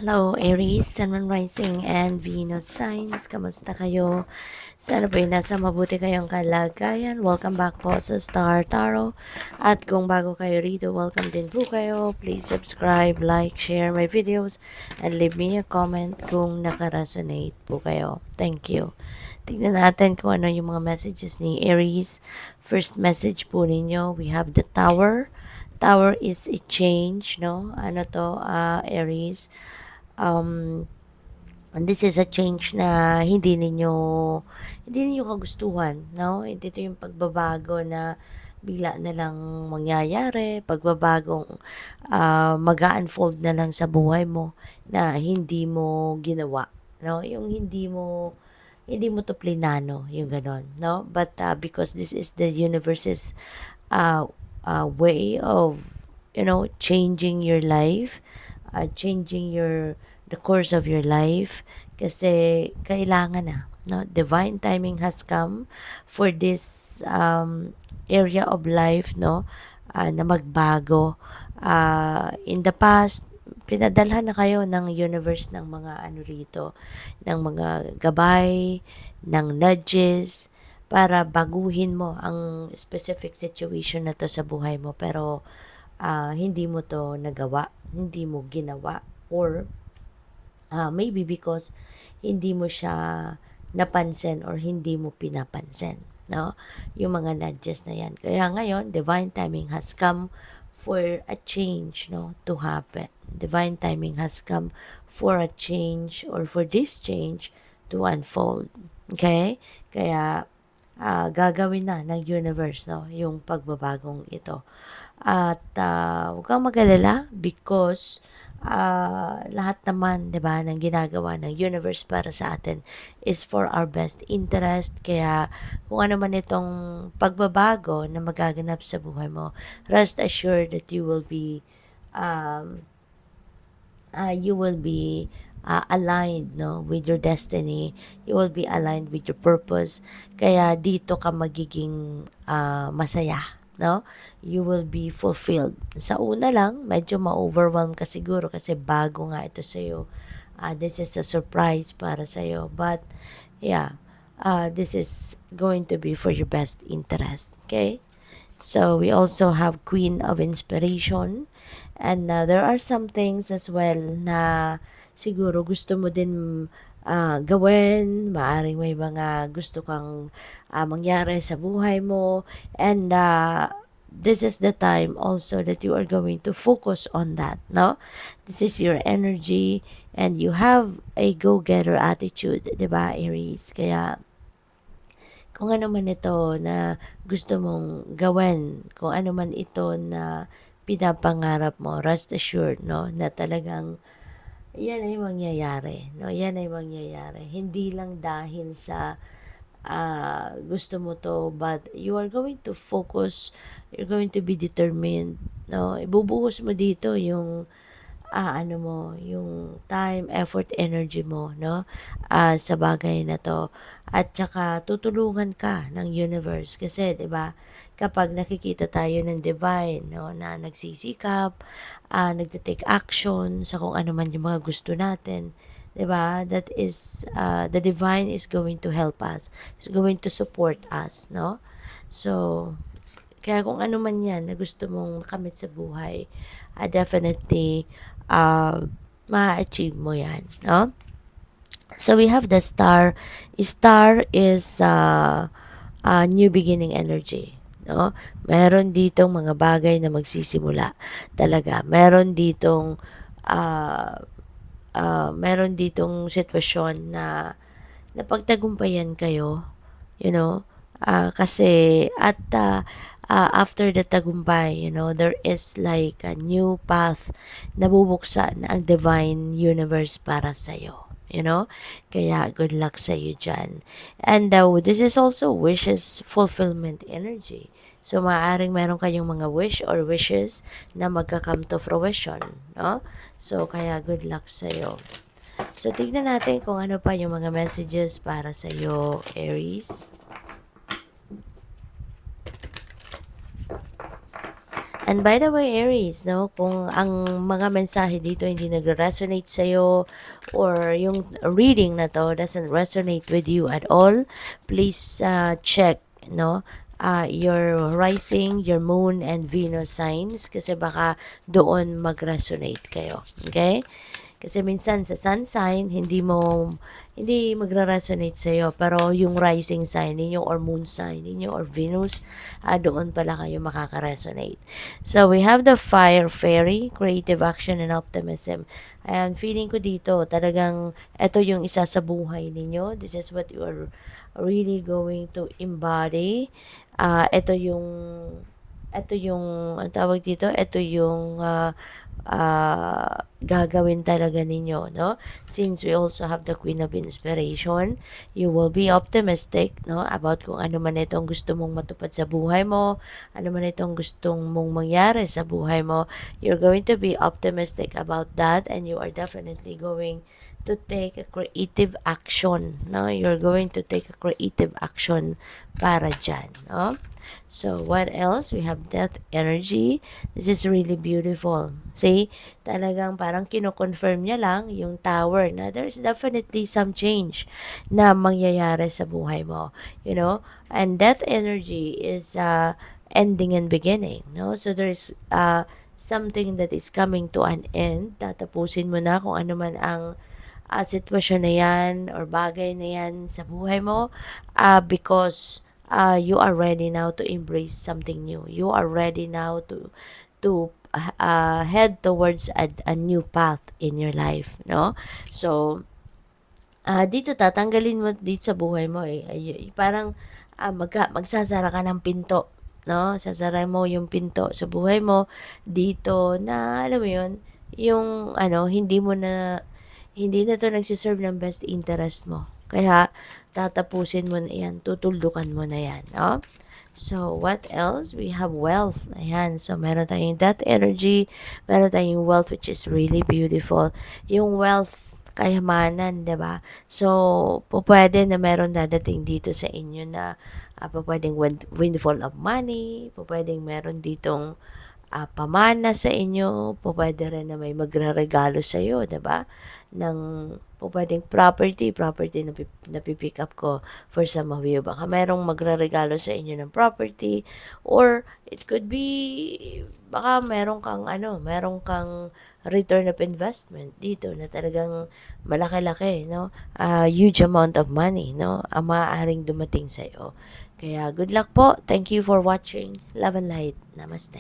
Hello, Aries, Sun, Moon, Rising, and Venus signs. Kamusta kayo? Sana po nasa mabuti kayong kalagayan. Welcome back po sa Star Tarot. At kung bago kayo rito, welcome din po kayo. Please subscribe, like, share my videos, and leave me a comment kung nakaresonate po kayo. Thank you. Tignan natin kung ano yung mga messages ni Aries. First message po ninyo, we have the Tower. Tower is a change, no? Ano to, Aries? And this is a change na hindi ninyo kagustuhan, no? Hindi ito yung pagbabago na bigla na lang mangyayari, pagbabagong mag-unfold na lang sa buhay mo na hindi mo ginawa, no? Yung hindi mo to plinano, yung ganon, no? But because this is the universe's way of, changing your life, changing the course of your life, kasi kailangan na, no? Divine timing has come for this area of life, no? Na magbago. In the past, pinadalhan na kayo ng universe ng mga rito, ng mga gabay, ng nudges, para baguhin mo ang specific situation na to sa buhay mo, pero hindi mo to nagawa, hindi mo ginawa, or maybe because hindi mo siya napansin or hindi mo pinapansin, no? Yung mga nudges na yan. Kaya ngayon, divine timing has come for a change, no, to happen. Divine timing has come for a change, or for this change to unfold. Okay? Kaya gagawin na ng universe, no, yung pagbabagong ito. At huwag kang mag-alala, because lahat naman, 'di ba, ng ginagawa ng universe para sa atin is for our best interest. Kaya kung ano man itong pagbabago na magaganap sa buhay mo, rest assured that um, you will be aligned, no, with your destiny. You will be aligned with your purpose. Kaya dito ka magiging masaya, no? You will be fulfilled. Sa una lang, medyo ma-overwhelm ka siguro kasi bago nga ito sa'yo. This is a surprise para sa'yo. But, yeah, this is going to be for your best interest. Okay? So, we also have Queen of Inspiration. And there are some things as well na siguro gusto mo din gawin. Maaring may mga gusto kang mangyari sa buhay mo. And this is the time also that you are going to focus on that, no? This is your energy, and you have a go-getter attitude, 'di ba, Aries? Kaya kung ano man ito na gusto mong gawin, kung ano man ito na pinapangarap mo, rest assured, no, na talagang yan ay mangyayari, no? Yan ay mangyayari. Hindi lang dahil sa gusto mo to, but you are going to focus, you're going to be determined, no? Ibubuhos mo dito yung ano mo, yung time, effort, energy mo, no? Sa bagay na to. At saka tutulungan ka ng universe kasi 'di ba? Kapag nakikita tayo ng divine, no, na nagsisikap, nagte-take action sa kung ano man yung mga gusto natin, 'di ba? That is the divine is going to help us. Is going to support us, no? So, kaya kung ano man yan na gusto mong makamit sa buhay, definitely, ma-achieve mo yan, no? So, we have the star. Star is new beginning energy, no? Meron ditong mga bagay na magsisimula talaga. Meron ditong sitwasyon na napagtagumpayan kayo, you know, kasi at after the tagumpay, there is like a new path na bubuksan ang divine universe para sa'yo. Kaya good luck sa iyo dyan. And this is also wishes fulfillment energy. So, maaaring meron kayong mga wish or wishes na magka-come to fruition, no? So, kaya good luck sa iyo. So, tignan natin kung ano pa yung mga messages para sa iyo, Aries. And by the way, Aries, no, kung ang mga mensahe dito hindi nagre-resonate sa'yo or yung reading na to doesn't resonate with you at all, please check, no, your rising, your moon, and Venus signs kasi baka doon mag-resonate kayo. Okay? Kasi minsan sa sun sign, hindi magre-resonate sa'yo. Pero yung rising sign ninyo or moon sign ninyo or Venus, doon pala kayo makaka-resonate. So, we have the fire fairy, creative action and optimism. Ayan, feeling ko dito, talagang ito yung isa sa buhay ninyo. This is what you are really going to embody. Ito yung, ang tawag dito, ito yung gagawin talaga ninyo, no? Since we also have the Queen of Inspiration, you will be optimistic, no? About kung ano man itong gusto mong matupad sa buhay mo, ano man itong gustong mong mangyari sa buhay mo, you're going to be optimistic about that and you are definitely going to take a creative action, no? You're going to take a creative action para dyan, no? So, what else? We have death energy. This is really beautiful. See, talagang parang kino-confirm niya lang yung tower na there's definitely some change na mangyayari sa buhay mo. You know? And death energy is ending and beginning. No? So, there's something that is coming to an end. Tatapusin mo na kung ano man ang sitwasyon na yan or bagay na yan sa buhay mo because you are ready now to embrace something new. You are ready now to head towards a new path in your life, no? So, dito tatanggalin mo dito sa buhay mo parang magsasara ka ng pinto, no? Sasara mo yung pinto sa buhay mo dito na alam mo yun, yung hindi na to nagsiserve ng best interest mo. Kaya, tatapusin mo na yan, tutuldukan mo na yan, no? So, what else? We have wealth. Ayan. So, meron tayong that energy. Meron tayong wealth which is really beautiful. Yung wealth, kayamanan, di ba? So, pwede na meron dadating dito sa inyo na pwedeng windfall of money, pwedeng meron ditong pamana sa inyo, pwede rin na may magre-regalo sa iyo, 'di ba? Ng pwedeng property na pipick up ko for some of you. Baka merong magre-regalo sa inyo ng property or it could be baka meron kang return of investment dito na talagang malaki-laki, no? Huge amount of money, no? Ang maaaring dumating sa iyo. Kaya good luck po. Thank you for watching. Love and light. Namaste.